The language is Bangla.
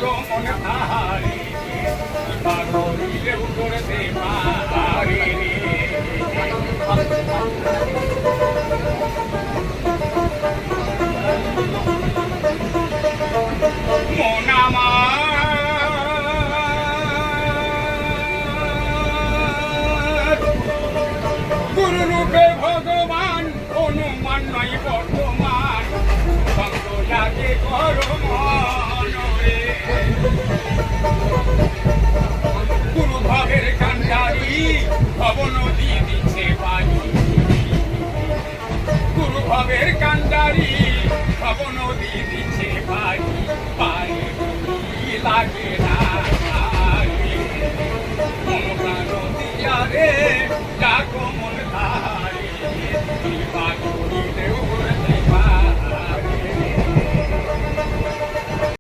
গো মন তাহারি পাগলিলেও করতে পারি মন আমার গুরুরূপে ভগবান অনুমান নয় বর্তমান ভক্ত লাগে করো মনরে গুরু ভাবের কান্ডারি ভব নদী দিচ্ছে পানি গুরু ভাবের কান্ডারি ভব নদী দিচ্ছে পানি পানি লাগে